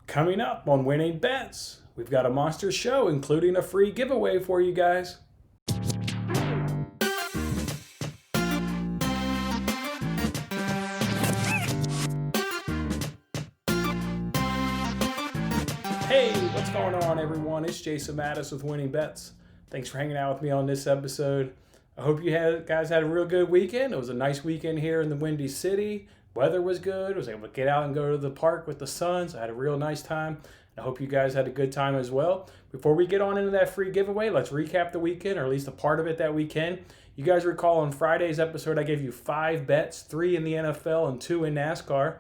Coming up on Winning Bets, we've got a monster show including a free giveaway for you guys. Hey, what's going on everyone? It's Jason Mattis with Winning Bets. Thanks for hanging out with me on this episode. I hope you guys had a real good weekend. It was a nice weekend here in the Windy City. Weather was good. I was able to get out and go to the park with the Suns. I had a real nice time. I hope you guys had a good time as well. Before we get on into that free giveaway, let's recap the weekend, or at least a part of it that weekend. You guys recall on Friday's episode, I gave you 5 bets, 3 in the NFL and 2 in NASCAR.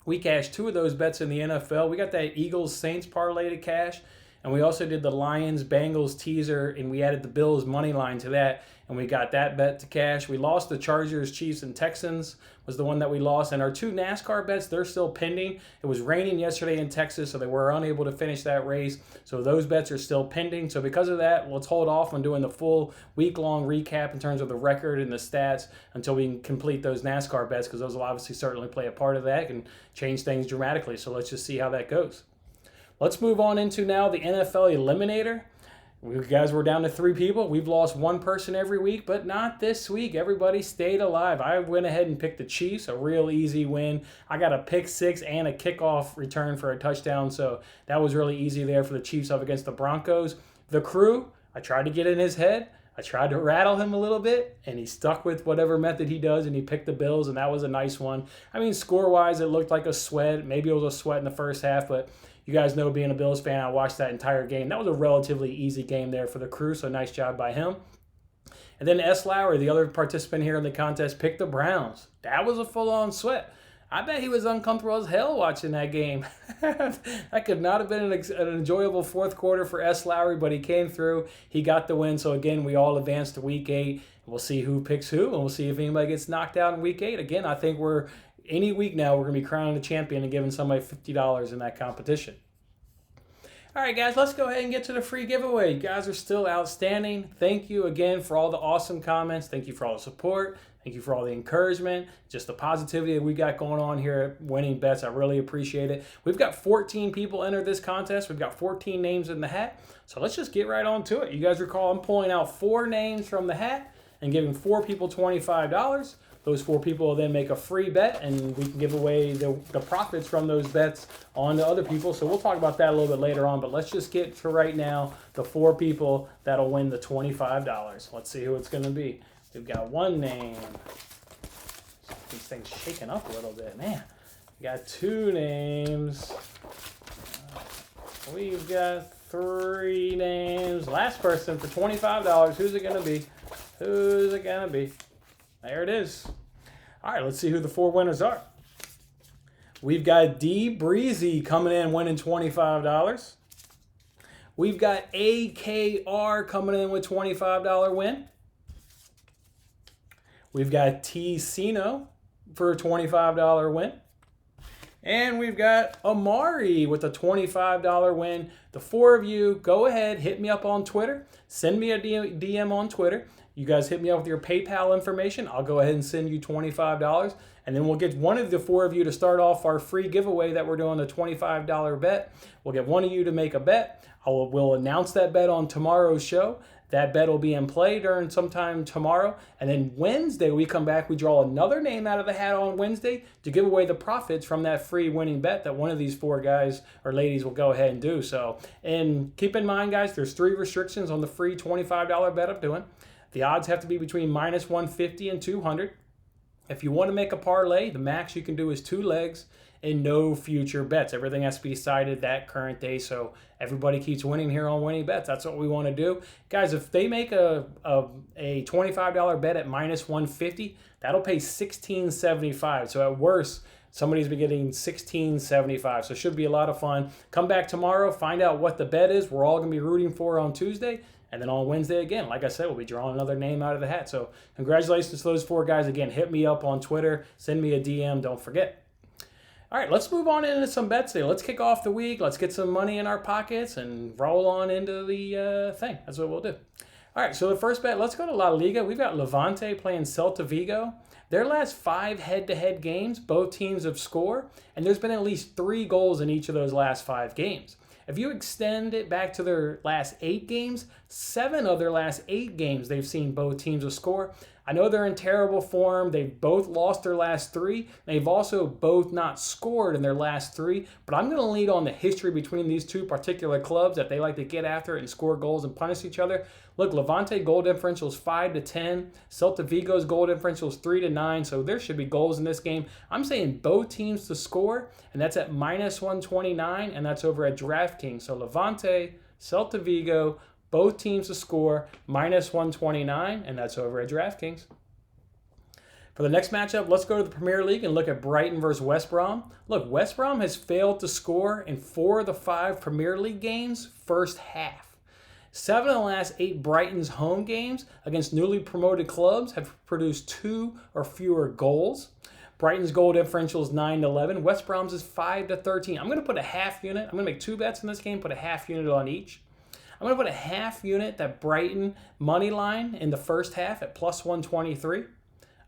We cashed 2 of those bets in the NFL. We got that Eagles-Saints parlay to cash. And we also did the Lions-Bengals teaser, and we added the Bills money line to that, and we got that bet to cash. We lost the Chargers, Chiefs, and Texans was the one that we lost. And our 2 NASCAR bets, they're still pending. It was raining yesterday in Texas, so they were unable to finish that race. So those bets are still pending. So because of that, let's hold off on doing the full week-long recap in terms of the record and the stats until we can complete those NASCAR bets, because those will obviously certainly play a part of that and change things dramatically. So let's just see how that goes. Let's move on into now the NFL Eliminator. You guys were down to 3 people. We've lost 1 person every week, but not this week. Everybody stayed alive. I went ahead and picked the Chiefs, a real easy win. I got a pick 6 and a kickoff return for a touchdown, so that was really easy there for the Chiefs up against the Broncos. The Crew, I tried to get in his head. I tried to rattle him a little bit, and he stuck with whatever method he does, and he picked the Bills, and that was a nice one. I mean, score-wise, it looked like a sweat. Maybe it was a sweat in the first half, but you guys know, being a Bills fan, I watched that entire game. That was a relatively easy game there for the Crew, so nice job by him. And then S. Lowry, the other participant here in the contest, picked the Browns. That was a full-on sweat. I bet he was uncomfortable as hell watching that game. That could not have been an enjoyable fourth quarter for S. Lowry, but he came through. He got the win. So, again, we all advanced to Week 8. We'll see who picks who, and we'll see if anybody gets knocked out in Week 8. Again, I think any week now, we're going to be crowning the champion and giving somebody $50 in that competition. All right, guys, let's go ahead and get to the free giveaway. You guys are still outstanding. Thank you again for all the awesome comments. Thank you for all the support. Thank you for all the encouragement, just the positivity that we got going on here at Winning Bets. I really appreciate it. We've got 14 people enter this contest. We've got 14 names in the hat. So let's just get right on to it. You guys recall I'm pulling out 4 names from the hat and giving 4 people $25. Those 4 people will then make a free bet, and we can give away the profits from those bets on to other people. So we'll talk about that a little bit later on, but let's just get to right now the 4 people that'll win the $25. Let's see who it's going to be. We've got 1 name. These things shaking up a little bit, man. We got 2 names. We've got 3 names. Last person for $25. Who's it going to be? Who's it going to be? There it is. All right, let's see who the 4 winners are. We've got D. Breezy coming in winning $25. We've got AKR coming in with $25 win. We've got T. Sino for a $25 win. And we've got Amari with a $25 win. The 4 of you, go ahead, hit me up on Twitter. Send me a DM on Twitter. You guys hit me up with your PayPal information. I'll go ahead and send you $25. And then we'll get one of the 4 of you to start off our free giveaway that we're doing, the $25 bet. We'll get one of you to make a bet. We'll announce that bet on tomorrow's show. That bet will be in play during sometime tomorrow. And then Wednesday, we come back, we draw another name out of the hat on Wednesday to give away the profits from that free winning bet that one of these 4 guys or ladies will go ahead and do. So, and keep in mind, guys, there's 3 restrictions on the free $25 bet I'm doing. The odds have to be between minus 150 and 200. If you want to make a parlay, the max you can do is 2 legs and no future bets. Everything has to be decided that current day, so everybody keeps winning here on Winning Bets. That's what we want to do. Guys, if they make a $25 bet at minus 150, that'll pay $16.75. So at worst, somebody's been getting $16.75. So it should be a lot of fun. Come back tomorrow, find out what the bet is. We're all going to be rooting for on Tuesday. And then on Wednesday again, like I said, we'll be drawing another name out of the hat. So congratulations to those 4 guys. Again, hit me up on Twitter. Send me a DM. Don't forget. All right, let's move on into some bets today. Let's kick off the week. Let's get some money in our pockets and roll on into the thing. That's what we'll do. All right, so the first bet, let's go to La Liga. We've got Levante playing Celta Vigo. Their last 5 head-to-head games, both teams have scored, and there's been at least 3 goals in each of those last 5 games. If you extend it back to their last 8 games, 7 of their last 8 games they've seen both teams have scored. I know they're in terrible form. They've both lost their last 3. They've also both not scored in their last 3. But I'm going to lead on the history between these two particular clubs that they like to get after and score goals and punish each other. Look, Levante goal differential is 5-10. Celta Vigo's goal differential is 3-9. So there should be goals in this game. I'm saying both teams to score, and that's at -129, and that's over at DraftKings. So Levante, Celta Vigo, both teams to score, -129, and that's over at DraftKings. For the next matchup, let's go to the Premier League and look at Brighton versus West Brom. Look, West Brom has failed to score in 4 of the 5 Premier League games first half. 7 of the last 8 Brighton's home games against newly promoted clubs have produced 2 or fewer goals. Brighton's goal differential is 9-11. West Brom's is 5-13. I'm going to put a half unit. I'm going to make 2 bets in this game, put a half unit on each. I'm going to put a half unit that Brighton money line in the first half at +123.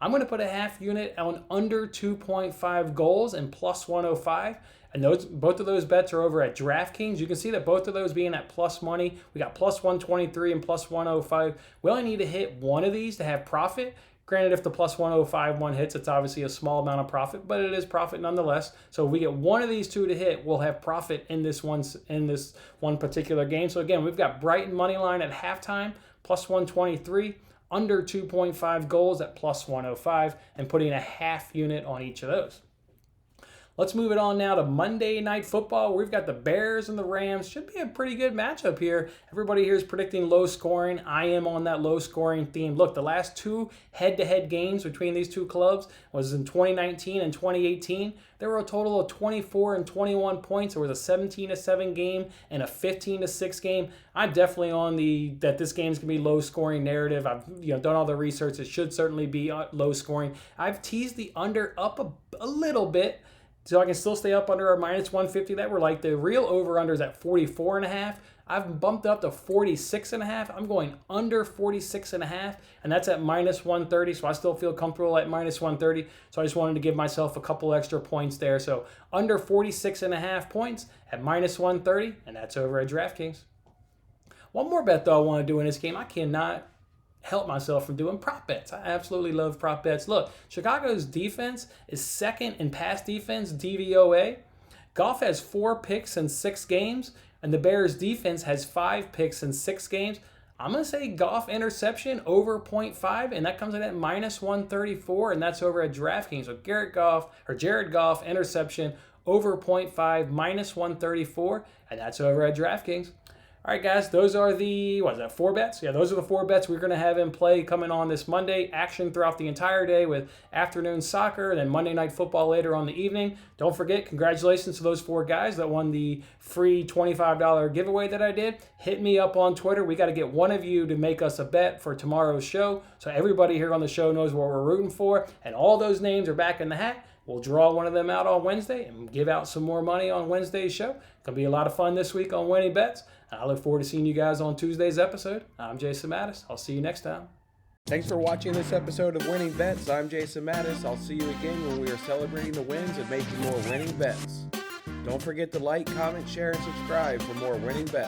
I'm going to put a half unit on under 2.5 goals and +105. And both of those bets are over at DraftKings. You can see that both of those being at plus money. We got +123 and +105. We only need to hit one of these to have profit. Granted, if the +105 one hits, it's obviously a small amount of profit, but it is profit nonetheless. So if we get one of these 2 to hit, we'll have profit in this one particular game. So again, we've got Brighton money line at halftime, +123, under 2.5 goals at +105, and putting a half unit on each of those. Let's move it on now to Monday Night Football. We've got the Bears and the Rams. Should be a pretty good matchup here. Everybody here is predicting low scoring. I am on that low scoring theme. Look, the last 2 head-to-head games between these two clubs was in 2019 and 2018. There were a total of 24 and 21 points. There was a 17-7 game and a 15-6 game. I'm definitely on that this game's gonna be low scoring narrative. I've done all the research. It should certainly be low scoring. I've teased the under up a little bit, so I can still stay up under our -150 that were like the real over-unders at 44.5. I've bumped up to 46.5. I'm going under 46.5, and that's at -130, so I still feel comfortable at -130. So I just wanted to give myself a couple extra points there. So under 46.5 points at -130, and that's over at DraftKings. One more bet, though, I want to do in this game. I cannot help myself from doing prop bets. I absolutely love prop bets. Look, Chicago's defense is second in pass defense, DVOA. Goff has 4 picks in 6 games, and the Bears defense has 5 picks in 6 games. I'm going to say Goff interception over 0.5, and that comes in at -134, and that's over at DraftKings. So Jared Goff interception over 0.5, -134, and that's over at DraftKings. All right, guys, those are the, 4 bets? Yeah, those are the 4 bets we're going to have in play coming on this Monday. Action throughout the entire day with afternoon soccer, then Monday Night Football later on the evening. Don't forget, congratulations to those 4 guys that won the free $25 giveaway that I did. Hit me up on Twitter. We got to get one of you to make us a bet for tomorrow's show, so everybody here on the show knows what we're rooting for, and all those names are back in the hat. We'll draw one of them out on Wednesday and give out some more money on Wednesday's show. It's going to be a lot of fun this week on Winning Bets. I look forward to seeing you guys on Tuesday's episode. I'm Jason Mattis. I'll see you next time. Thanks for watching this episode of Winning Bets. I'm Jason Mattis. I'll see you again when we are celebrating the wins and making more winning bets. Don't forget to like, comment, share, and subscribe for more Winning Bets.